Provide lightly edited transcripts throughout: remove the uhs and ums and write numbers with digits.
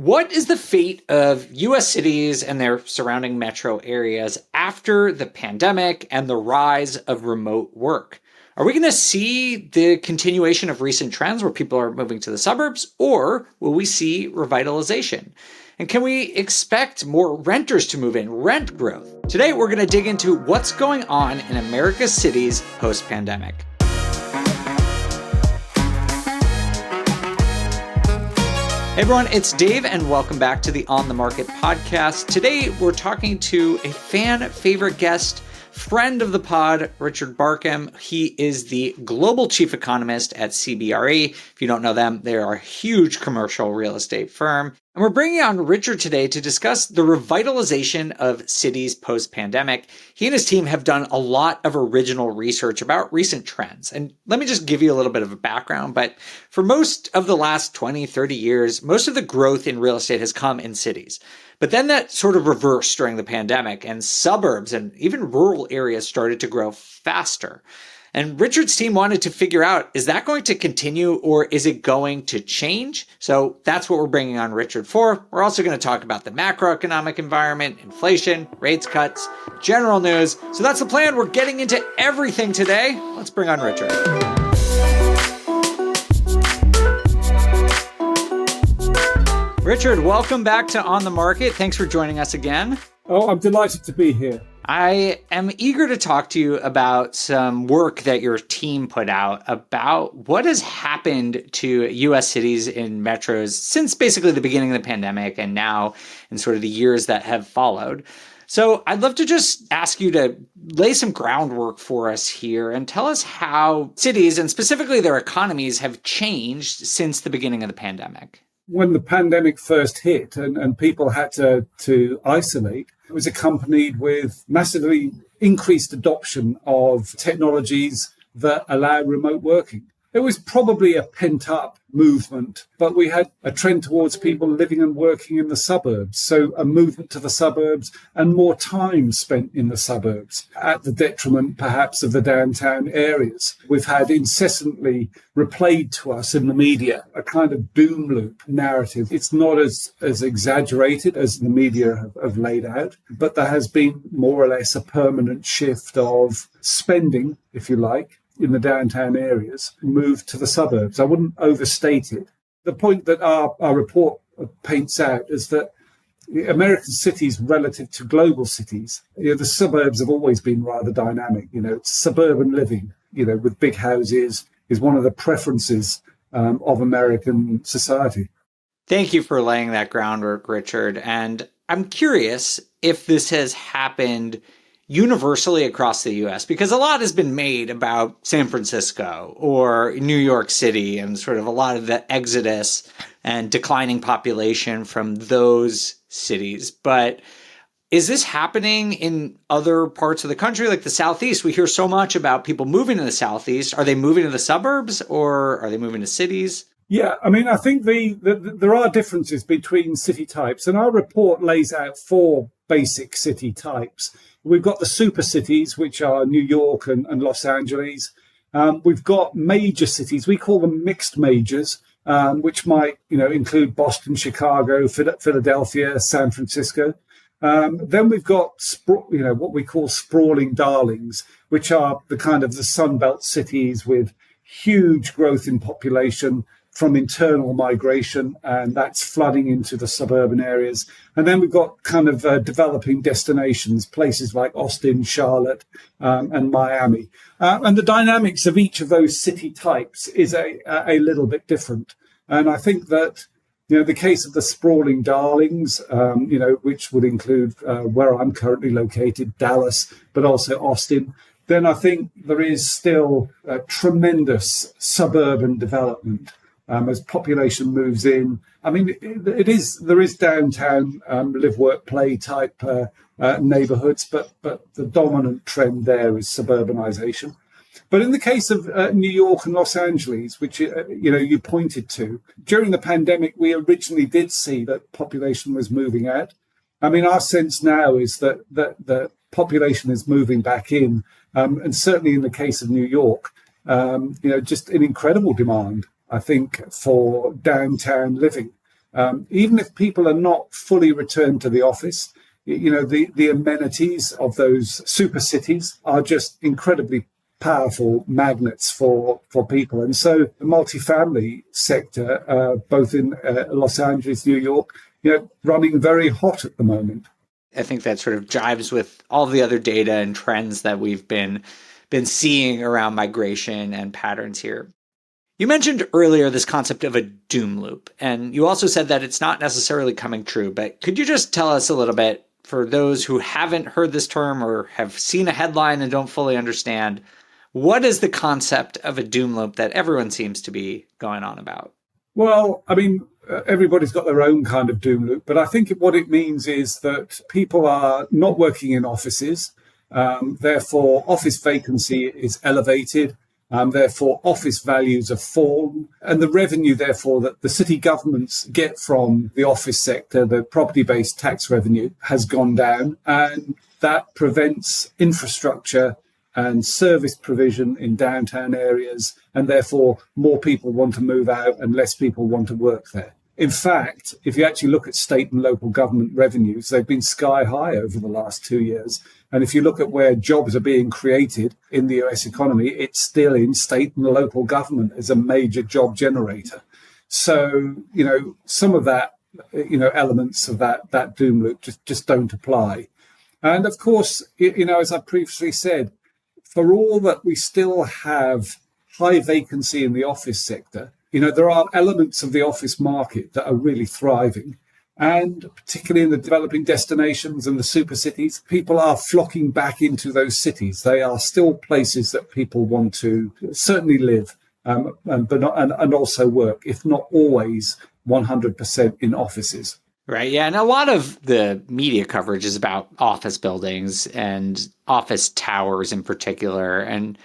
What is the fate of US cities and their surrounding metro areas after the pandemic and the rise of remote work? Are we going to see the continuation of recent trends where people are moving to the suburbs, or will we see revitalization? And can we expect more renters to move in, rent growth? Today, we're going to dig into what's going on in America's cities post-pandemic. Hey everyone, it's Dave and welcome back to the On the Market podcast. Today we're talking to a fan favorite guest, friend of the pod, Richard Barkham. He is the global chief economist at CBRE. If you don't know them, they are a huge commercial real estate firm. And we're bringing on Richard today to discuss the revitalization of cities post-pandemic. He and his team have done a lot of original research about recent trends. And let me just give you a little bit of a background. But for most of the last 20, 30 years, most of the growth in real estate has come in cities. But then that sort of reversed during the pandemic, and suburbs and even rural areas started to grow faster. And Richard's team wanted to figure out, is that going to continue or is it going to change? So that's what we're bringing on Richard for. We're also going to talk about the macroeconomic environment, inflation, rates cuts, general news. So that's the plan. We're getting into everything today. Let's bring on Richard. Richard, welcome back to On the Market. Thanks for joining us again. Oh, I'm delighted to be here. I am eager to talk to you about some work that your team put out about what has happened to U.S. cities and metros since basically the beginning of the pandemic and now in sort of the years that have followed. So I'd love to just ask you to lay some groundwork for us here and tell us how cities and specifically their economies have changed since the beginning of the pandemic. When the pandemic first hit and people had to isolate, it was accompanied with massively increased adoption of technologies that allow remote working. It was probably a pent-up movement, but we had a trend towards people living and working in the suburbs. So a movement to the suburbs and more time spent in the suburbs at the detriment, perhaps, of the downtown areas. We've had incessantly replayed to us in the media a kind of doom loop narrative. It's not as exaggerated as the media have laid out, but there has been more or less a permanent shift of spending, if you like, in the downtown areas, moved to the suburbs. I wouldn't overstate it. The point that our report paints out is that American cities relative to global cities, the suburbs have always been rather dynamic. Suburban living, with big houses is one of the preferences of American society. Thank you for laying that groundwork, Richard. And I'm curious if this has happened universally across the US, because a lot has been made about San Francisco or New York City and sort of a lot of the exodus and declining population from those cities. But is this happening in other parts of the country, like the Southeast? We hear so much about people moving to the Southeast. Are they moving to the suburbs or are they moving to cities? Yeah, I think there are differences between city types, and our report lays out four basic city types. We've got the super cities, which are New York and Los Angeles. We've got major cities. We call them mixed majors, which might, include Boston, Chicago, Philadelphia, San Francisco. Then we've got, what we call sprawling darlings, which are the kind of the Sunbelt cities with huge growth in population from internal migration, and that's flooding into the suburban areas. And then we've got kind of developing destinations, places like Austin, Charlotte, and Miami. And the dynamics of each of those city types is a little bit different. And I think that, the case of the sprawling darlings, which would include where I'm currently located, Dallas, but also Austin, then I think there is still a tremendous suburban development. As population moves in, there is downtown live, work, play type neighborhoods, but the dominant trend there is suburbanization. But in the case of New York and Los Angeles, which you pointed to, during the pandemic, we originally did see that population was moving out. Our sense now is that the population is moving back in, and certainly in the case of New York, just an incredible demand, I think, for downtown living. Even if people are not fully returned to the office, the amenities of those super cities are just incredibly powerful magnets for people. And so the multifamily sector, both in Los Angeles, New York, running very hot at the moment. I think that sort of jives with all the other data and trends that we've been seeing around migration and patterns here. You mentioned earlier this concept of a doom loop, and you also said that it's not necessarily coming true, but could you just tell us a little bit, for those who haven't heard this term or have seen a headline and don't fully understand, what is the concept of a doom loop that everyone seems to be going on about? Well, I mean, everybody's got their own kind of doom loop, but I think what it means is that people are not working in offices. Therefore, office vacancy is elevated. Therefore, office values have fallen. And the revenue, therefore, that the city governments get from the office sector, the property-based tax revenue, has gone down. And that prevents infrastructure and service provision in downtown areas. And therefore, more people want to move out and less people want to work there. In fact, if you actually look at state and local government revenues, they've been sky high over the last 2 years. And if you look at where jobs are being created in the US economy, it's still in state and local government as a major job generator. So, some of that, elements of that doom loop just don't apply. And of course, as I previously said, for all that we still have high vacancy in the office sector, there are elements of the office market that are really thriving. And particularly in the developing destinations and the super cities, people are flocking back into those cities. They are still places that people want to certainly live, and also work, if not always 100% in offices. Right. Yeah. And a lot of the media coverage is about office buildings and office towers in particular. And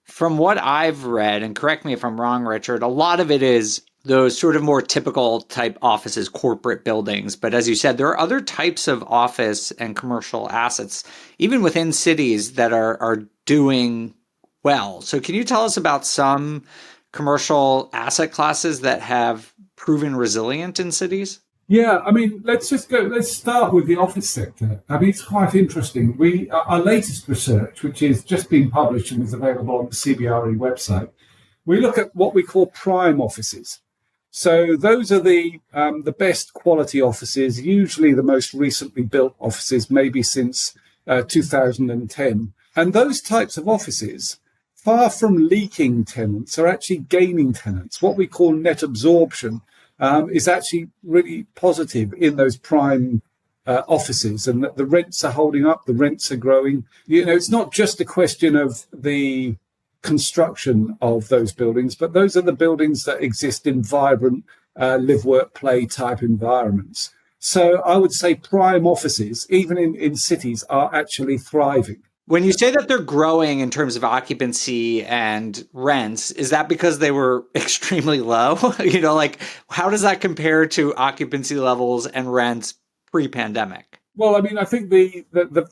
from what I've read, and correct me if I'm wrong, Richard, a lot of it is those sort of more typical type offices, corporate buildings. But as you said, there are other types of office and commercial assets, even within cities, that are doing well. So can you tell us about some commercial asset classes that have proven resilient in cities? Yeah, I mean, let's start with the office sector. I mean, it's quite interesting. Our latest research, which is just being published and is available on the CBRE website, we look at what we call prime offices. So those are the best quality offices, usually the most recently built offices, maybe since 2010. And those types of offices, far from leaking tenants, are actually gaining tenants. What we call net absorption is actually really positive in those prime offices, and that the rents are holding up, the rents are growing. It's not just a question of the construction of those buildings, but those are the buildings that exist in vibrant live, work, play type environments. So I would say prime offices, even in cities, are actually thriving. When you say that they're growing in terms of occupancy and rents, is that because they were extremely low? How does that compare to occupancy levels and rents pre-pandemic? Well, I mean, I think the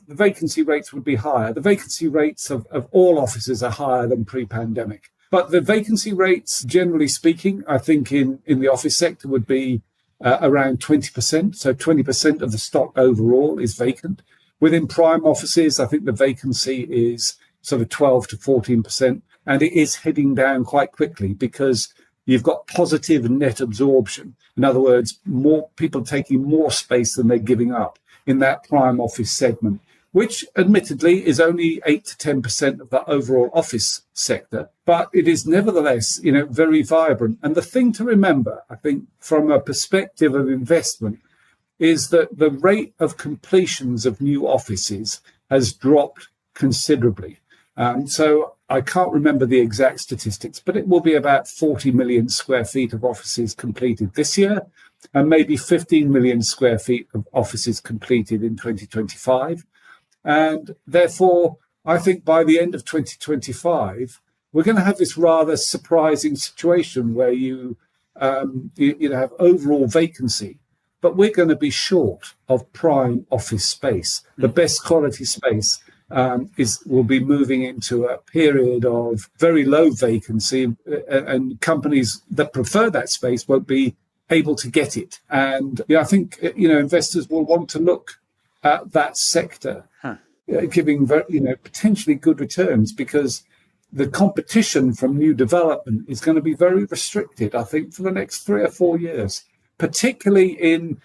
vacancy rates would be higher. The vacancy rates of all offices are higher than pre-pandemic. But the vacancy rates, generally speaking, I think in the office sector would be around 20%. So 20% of the stock overall is vacant. Within prime offices, I think the vacancy is sort of 12 to 14%. And it is heading down quite quickly because you've got positive net absorption. In other words, more people taking more space than they're giving up in that prime office segment, which admittedly is only 8 to 10% of the overall office sector, but it is nevertheless, very vibrant. And the thing to remember, I think, from a perspective of investment, is that the rate of completions of new offices has dropped considerably. So I can't remember the exact statistics, but it will be about 40 million square feet of offices completed this year, and maybe 15 million square feet of offices completed in 2025. And therefore, I think by the end of 2025, we're going to have this rather surprising situation where you have overall vacancy, but we're going to be short of prime office space. The best quality space will be moving into a period of very low vacancy, and companies that prefer that space won't be able to get it. And I think, investors will want to look at that sector, giving potentially good returns, because the competition from new development is going to be very restricted, I think, for the next 3 or 4 years, particularly in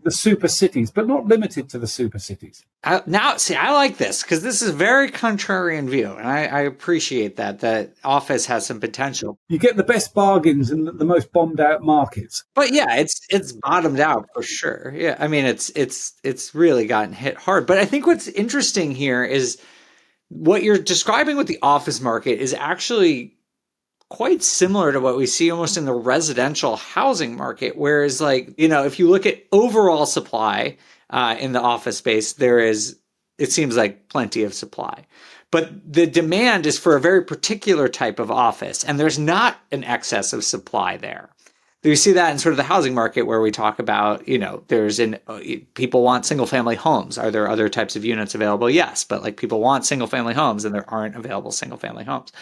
the super cities, but not limited to the super cities. I like this because this is a very contrarian view, and I appreciate that office has some potential. You get the best bargains in the most bombed out markets. But yeah, it's bottomed out for sure. Yeah, I mean it's really gotten hit hard. But I think what's interesting here is what you're describing with the office market is actually quite similar to what we see almost in the residential housing market. Whereas, if you look at overall supply in the office space, it seems like plenty of supply. But the demand is for a very particular type of office, and there's not an excess of supply there. You see that in sort of the housing market where we talk about, people want single family homes. Are there other types of units available? Yes, but people want single family homes and there aren't available single family homes.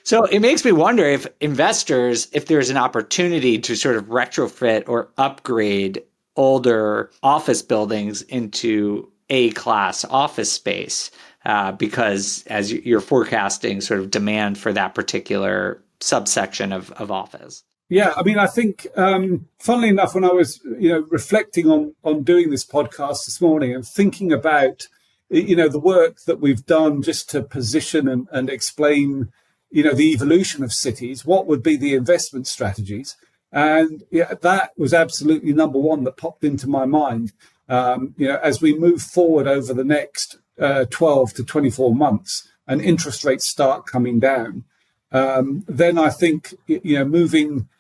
So it makes me wonder if investors, if there's an opportunity to sort of retrofit or upgrade older office buildings into A-class office space, because as you're forecasting sort of demand for that particular subsection of office. Yeah, I mean, I think, funnily enough, when I was, reflecting on doing this podcast this morning and thinking about, the work that we've done just to position and explain, the evolution of cities, what would be the investment strategies? And that was absolutely number one that popped into my mind. As we move forward over the next 12 to 24 months and interest rates start coming down, then I think,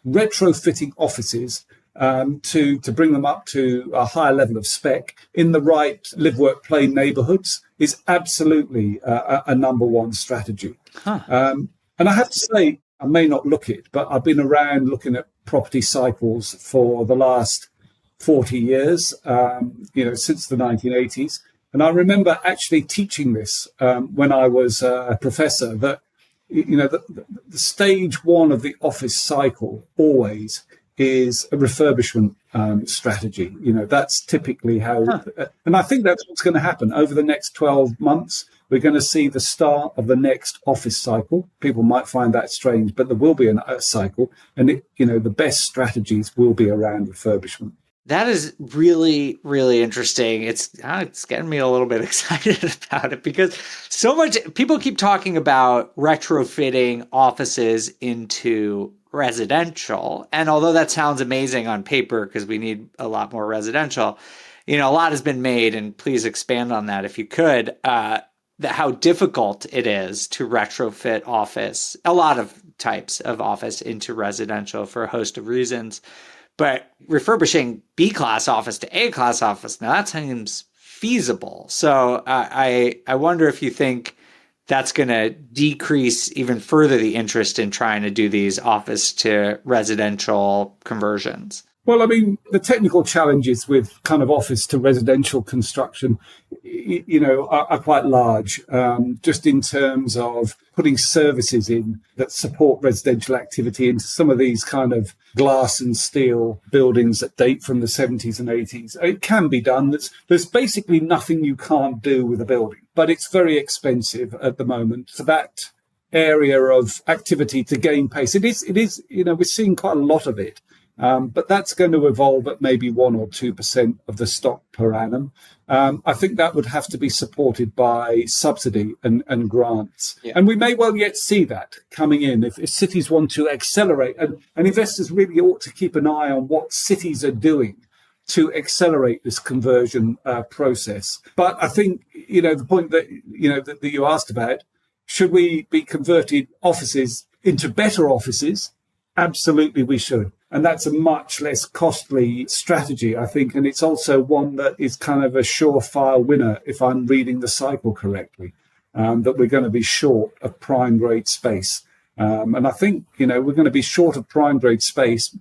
retrofitting offices to bring them up to a higher level of spec in the right live, work, play neighborhoods is absolutely a number one strategy. And I have to say, I may not look it, but I've been around looking at property cycles for the last 40 years, since the 1980s. And I remember actually teaching this when I was a professor, that the stage one of the office cycle always is a refurbishment strategy. That's typically how, and I think that's what's going to happen over the next 12 months. We're going to see the start of the next office cycle. People might find that strange, but there will be a cycle, and the best strategies will be around refurbishment. That is really, really interesting. It's getting me a little bit excited about it, because so much people keep talking about retrofitting offices into residential. And although that sounds amazing on paper, because we need a lot more residential, a lot has been made, and please expand on that if you could, how difficult it is to retrofit office, a lot of types of office, into residential for a host of reasons. But refurbishing B-class office to A-class office, now that seems feasible. So I wonder if you think that's going to decrease even further the interest in trying to do these office to residential conversions. Well, I mean, the technical challenges with kind of office to residential construction, are quite large, just in terms of putting services in that support residential activity into some of these kind of glass and steel buildings that date from the 70s and 80s. It can be done. There's basically nothing you can't do with a building, but it's very expensive at the moment for that area of activity to gain pace. It is, we're seeing quite a lot of it. But that's going to evolve at maybe 1 or 2% of the stock per annum. I think that would have to be supported by subsidy and grants. Yeah. And we may well yet see that coming in if cities want to accelerate. And investors really ought to keep an eye on what cities are doing to accelerate this conversion process. But I think, the point that, that you asked about, should we be converting offices into better offices? Absolutely, we should. And that's a much less costly strategy, I think. And it's also one that is kind of a surefire winner, if I'm reading the cycle correctly, that we're going to be short of prime grade space. And I think, we're going to be short of prime grade space,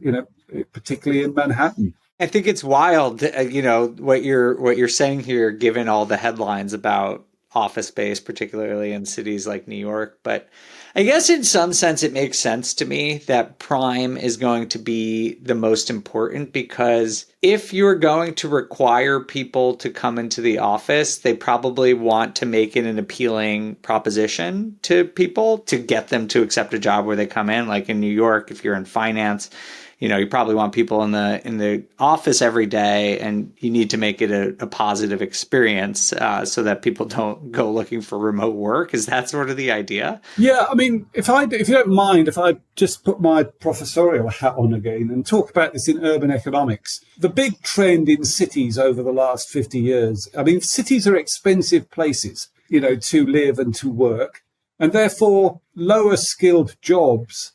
particularly in Manhattan. I think it's wild, what you're saying here, given all the headlines about office space, particularly in cities like New York. But I guess in some sense, it makes sense to me that prime is going to be the most important, because if you're going to require people to come into the office, they probably want to make it an appealing proposition to people to get them to accept a job where they come in. Like in New York, if you're in finance, you probably want people in the office every day, and you need to make it a positive experience so that people don't go looking for remote work. Is that sort of the idea? Yeah, I mean, if you don't mind, if I just put my professorial hat on again and talk about this in urban economics, the big trend in cities over the last 50 years, I mean, cities are expensive places, to live and to work, and therefore lower skilled jobs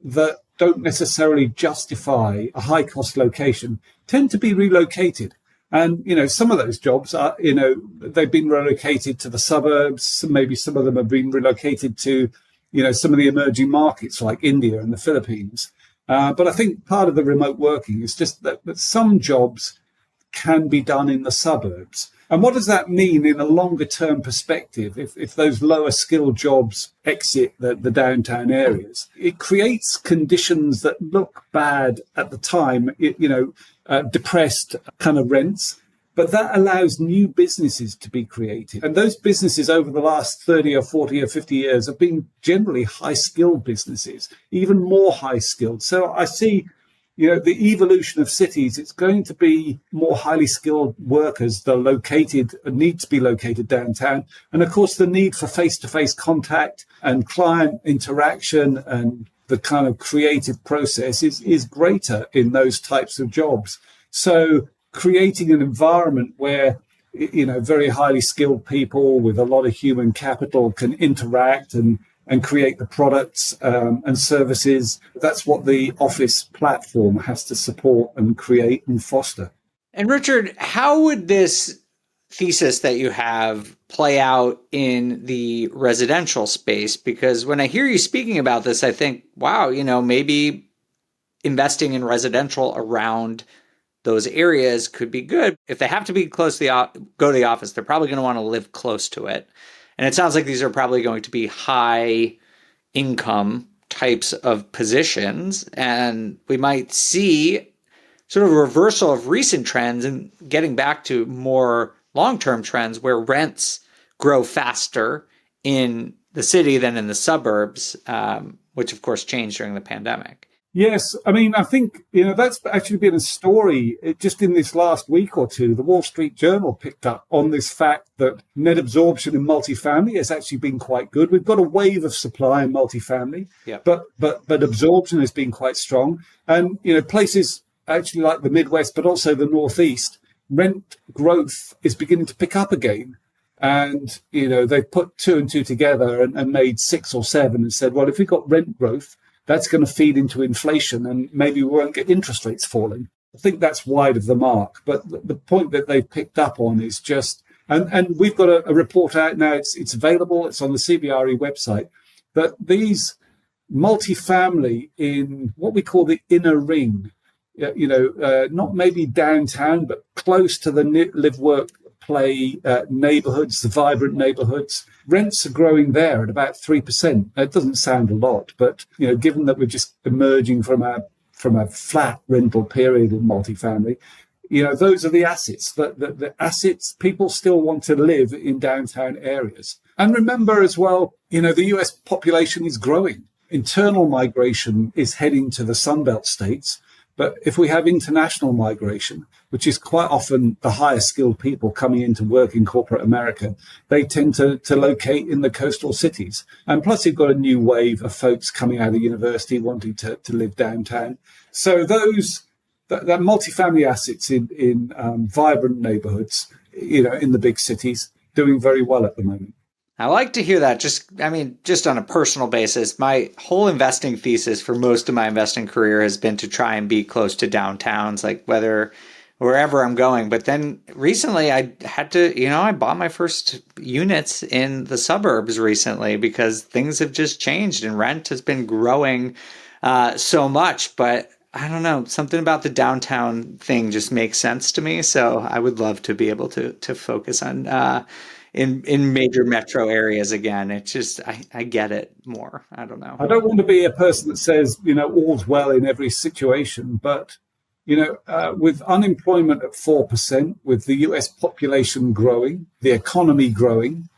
that don't necessarily justify a high cost location tend to be relocated. And, some of those jobs are, they've been relocated to the suburbs. Maybe some of them have been relocated to, some of the emerging markets like India and the Philippines. But I think part of the remote working is just that some jobs can be done in the suburbs. And what does that mean in a longer term perspective? If those lower skilled jobs exit the downtown areas, it creates conditions that look bad at the time, depressed kind of rents, but that allows new businesses to be created. And those businesses over the last 30 or 40 or 50 years have been generally high skilled businesses, even more high skilled. So I see the evolution of cities, it's going to be more highly skilled workers that need to be located downtown. And of course, the need for face-to-face contact and client interaction and the kind of creative process is greater in those types of jobs. So creating an environment where, very highly skilled people with a lot of human capital can interact and create the products and services. That's what the office platform has to support and create and foster. And Richard, how would this thesis that you have play out in the residential space? Because when I hear you speaking about this, I think, wow, maybe investing in residential around those areas could be good. If they have to be close to go to the office, they're probably going to want to live close to it. And it sounds like these are probably going to be high income types of positions. And we might see sort of a reversal of recent trends and getting back to more long-term trends where rents grow faster in the city than in the suburbs, which of course changed during the pandemic. Yes, I mean, I think, that's actually been a story just in this last week or two. The Wall Street Journal picked up on this fact that net absorption in multifamily has actually been quite good. We've got a wave of supply in multifamily, but absorption has been quite strong. And, places actually like the Midwest, but also the Northeast, rent growth is beginning to pick up again. And, they've put two and two together and made 6 or 7 and said, well, if we've got rent growth, that's going to feed into inflation and maybe we won't get interest rates falling. I think that's wide of the mark. But the point that they've picked up on is just, and we've got a report out now, it's available, it's on the CBRE website, that these multifamily in what we call the inner ring, not maybe downtown, but close to the live, work, play neighborhoods, the vibrant neighborhoods, rents are growing there at about 3%. It doesn't sound a lot, but given that we're just emerging from a flat rental period in multifamily, those are the assets. The assets, people still want to live in downtown areas. And remember as well, the US population is growing. Internal migration is heading to the Sunbelt states. But if we have international migration, which is quite often the higher skilled people coming into work in corporate America, they tend to locate in the coastal cities. And plus, you've got a new wave of folks coming out of university wanting to live downtown. So that multifamily assets in vibrant neighborhoods, in the big cities, doing very well at the moment. I like to hear that. Just on a personal basis, my whole investing thesis for most of my investing career has been to try and be close to downtowns, like wherever I'm going. But then recently I had to, I bought my first units in the suburbs recently because things have just changed and rent has been growing so much. But I don't know, something about the downtown thing just makes sense to me. So I would love to be able to focus on in major metro areas again. It's just I get it more. I don't know. I don't want to be a person that says, all's well in every situation, but, with unemployment at 4%, with the US population growing, the economy growing,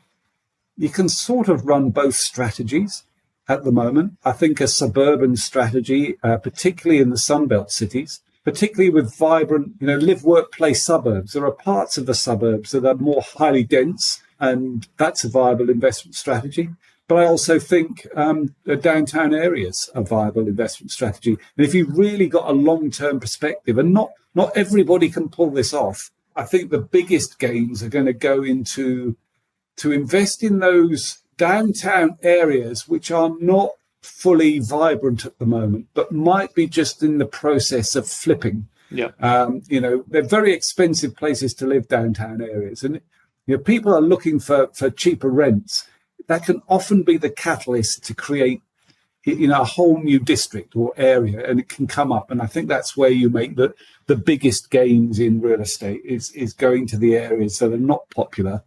you can sort of run both strategies at the moment. I think a suburban strategy, particularly in the Sunbelt cities, particularly with vibrant, live, work, play suburbs. There are parts of the suburbs that are more highly dense, and that's a viable investment strategy. But I also think the downtown areas are a viable investment strategy. And if you've really got a long-term perspective, and not everybody can pull this off, I think the biggest gains are going to go into to invest in those downtown areas which are not fully vibrant at the moment, but might be just in the process of flipping. Yeah. They're very expensive places to live, downtown areas. And people are looking for cheaper rents. That can often be the catalyst to create, a whole new district or area, and it can come up. And I think that's where you make the biggest gains in real estate is going to the areas that are not popular,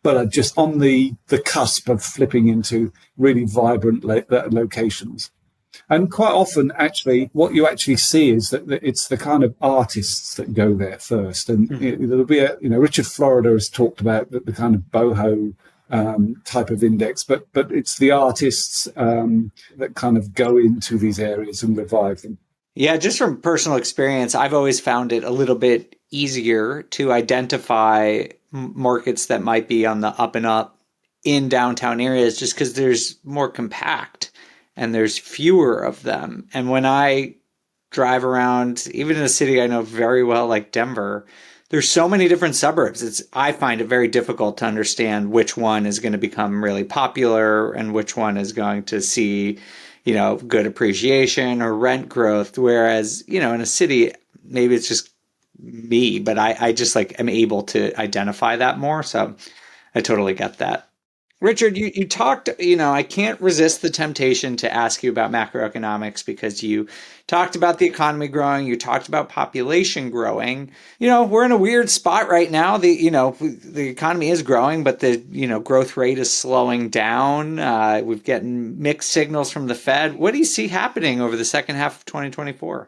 but are just on the cusp of flipping into really vibrant locations. And quite often, actually, what you actually see is that it's the kind of artists that go there first. And there'll be Richard Florida has talked about the kind of boho type of index, but it's the artists that kind of go into these areas and revive them. Yeah, just from personal experience, I've always found it a little bit easier to identify markets that might be on the up and up in downtown areas just because there's more compact and there's fewer of them. And when I drive around, even in a city I know very well like Denver, there's so many different suburbs. I find it very difficult to understand which one is going to become really popular and which one is going to see, good appreciation or rent growth. Whereas, in a city, maybe it's just me, but I just am able to identify that more. So I totally get that. Richard, you talked, I can't resist the temptation to ask you about macroeconomics because you talked about the economy growing. You talked about population growing. We're in a weird spot right now. The economy is growing, but the, growth rate is slowing down. We've gotten mixed signals from the Fed. What do you see happening over the second half of 2024?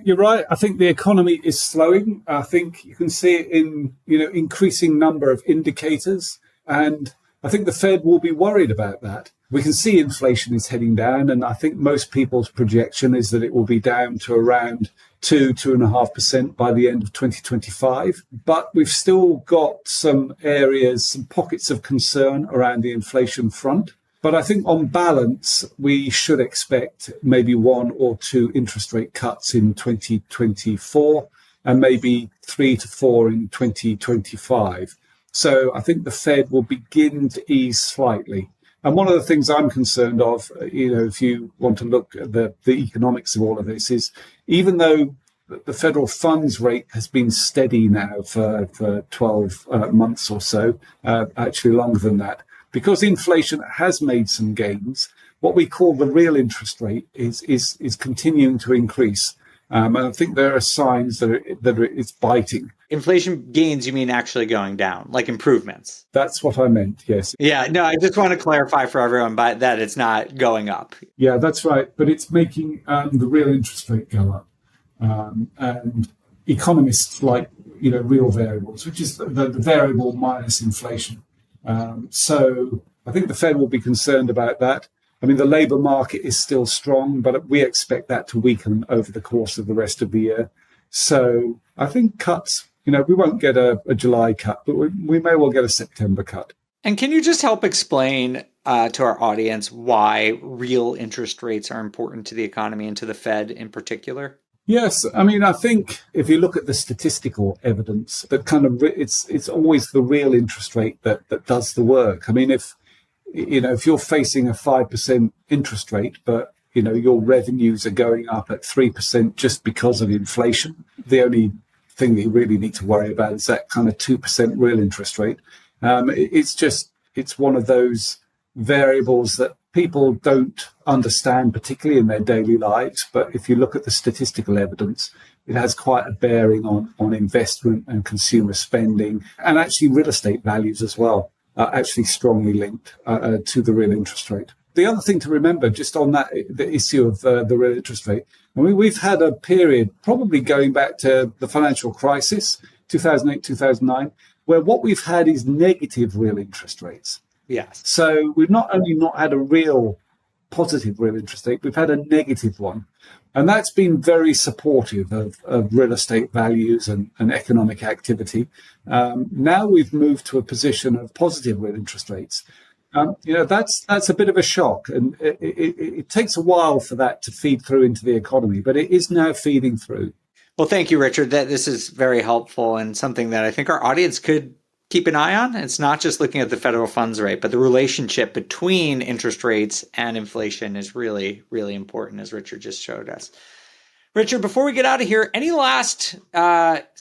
You're right. I think the economy is slowing. I think you can see it in, increasing number of indicators, and I think the Fed will be worried about that. We can see inflation is heading down, and I think most people's projection is that it will be down to around 2.5% by the end of 2025. But we've still got some areas, some pockets of concern around the inflation front. But I think on balance, we should expect maybe 1 or 2 interest rate cuts in 2024 and maybe 3 to 4 in 2025. So I think the Fed will begin to ease slightly. And one of the things I'm concerned of, if you want to look at the economics of all of this, is even though the federal funds rate has been steady now for 12 months or so, actually longer than that, because inflation has made some gains, what we call the real interest rate is continuing to increase. And I think there are signs that it's biting. Inflation gains, you mean actually going down, like improvements? That's what I meant, yes. Yeah, no, I just want to clarify for everyone that it's not going up. Yeah, that's right. But it's making the real interest rate go up. And economists like, real variables, which is the variable minus inflation. So I think the Fed will be concerned about that. I mean, the labour market is still strong, but we expect that to weaken over the course of the rest of the year. So I think cuts, we won't get a July cut, but we may well get a September cut. And can you just help explain to our audience why real interest rates are important to the economy and to the Fed in particular? Yes. I mean, I think if you look at the statistical evidence, that kind of it's always the real interest rate that does the work. I mean, if you're facing a 5% interest rate, but your revenues are going up at 3% just because of inflation, the only thing that you really need to worry about is that kind of 2% real interest rate. It's one of those variables that people don't understand, particularly in their daily lives. But if you look at the statistical evidence, it has quite a bearing on investment and consumer spending and actually real estate values as well. are actually strongly linked to the real interest rate. The other thing to remember, just on that, the issue of the real interest rate, I mean, we've had a period probably going back to the financial crisis, 2008, 2009, where what we've had is negative real interest rates. Yes. So we've not only not had a real positive real interest rate, we've had a negative one. And that's been very supportive of real estate values and economic activity. Now we've moved to a position of positive real interest rates. That's a bit of a shock, and it takes a while for that to feed through into the economy, but it is now feeding through. Well, thank you, Richard. This is very helpful and something that I think our audience could keep an eye on. It's not just looking at the federal funds rate, but the relationship between interest rates and inflation is really, really important, as Richard just showed us. Richard, before we get out of here, any last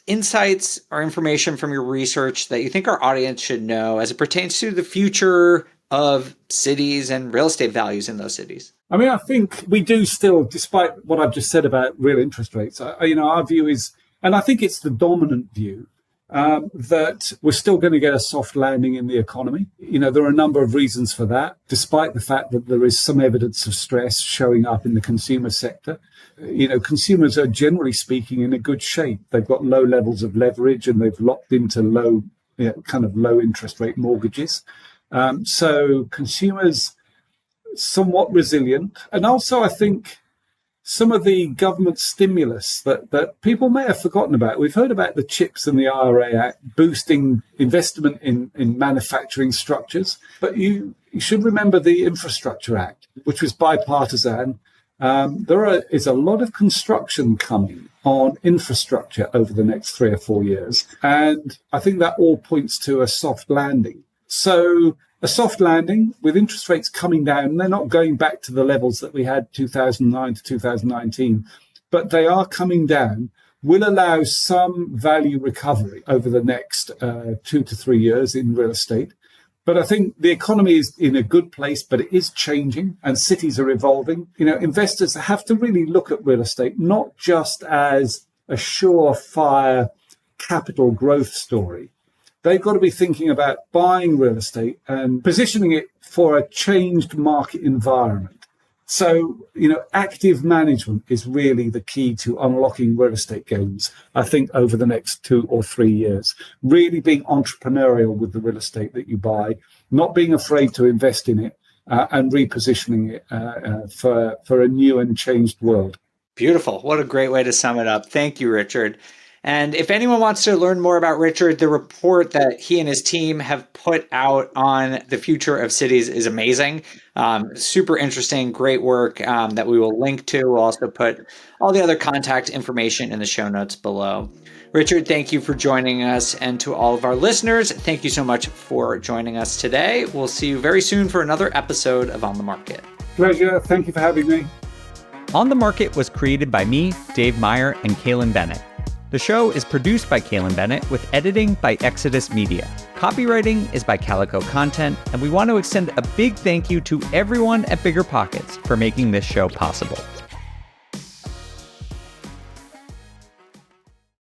insights or information from your research that you think our audience should know as it pertains to the future of cities and real estate values in those cities? I mean, I think we do still, despite what I've just said about real interest rates, our view is, and I think it's the dominant view, that we're still going to get a soft landing in the economy. There are a number of reasons for that, despite the fact that there is some evidence of stress showing up in the consumer sector. Consumers are generally speaking in a good shape. They've got low levels of leverage and they've locked into low interest rate mortgages. So consumers somewhat resilient. And also, I think some of the government stimulus that people may have forgotten about. We've heard about the CHIPS and the IRA Act boosting investment in manufacturing structures. But you should remember the Infrastructure Act, which was bipartisan. There is a lot of construction coming on infrastructure over the next 3 or 4 years. And I think that all points to a soft landing. So a soft landing with interest rates coming down. They're not going back to the levels that we had 2009 to 2019, but they are coming down, will allow some value recovery over the next 2 to 3 years in real estate. But I think the economy is in a good place, but it is changing and cities are evolving. Investors have to really look at real estate, not just as a surefire capital growth story. They've got to be thinking about buying real estate and positioning it for a changed market environment. So, active management is really the key to unlocking real estate gains, I think, over the next 2 or 3 years. Really being entrepreneurial with the real estate that you buy, not being afraid to invest in it, and repositioning it for a new and changed world. Beautiful. What a great way to sum it up. Thank you, Richard. And if anyone wants to learn more about Richard, the report that he and his team have put out on the future of cities is amazing. Super interesting, great work that we will link to. We'll also put all the other contact information in the show notes below. Richard, thank you for joining us. And to all of our listeners, thank you so much for joining us today. We'll see you very soon for another episode of On the Market. Pleasure. Thank you for having me. On the Market was created by me, Dave Meyer, and Kaylin Bennett. The show is produced by Kaylin Bennett with editing by Exodus Media. Copywriting is by Calico Content, and we want to extend a big thank you to everyone at Bigger Pockets for making this show possible.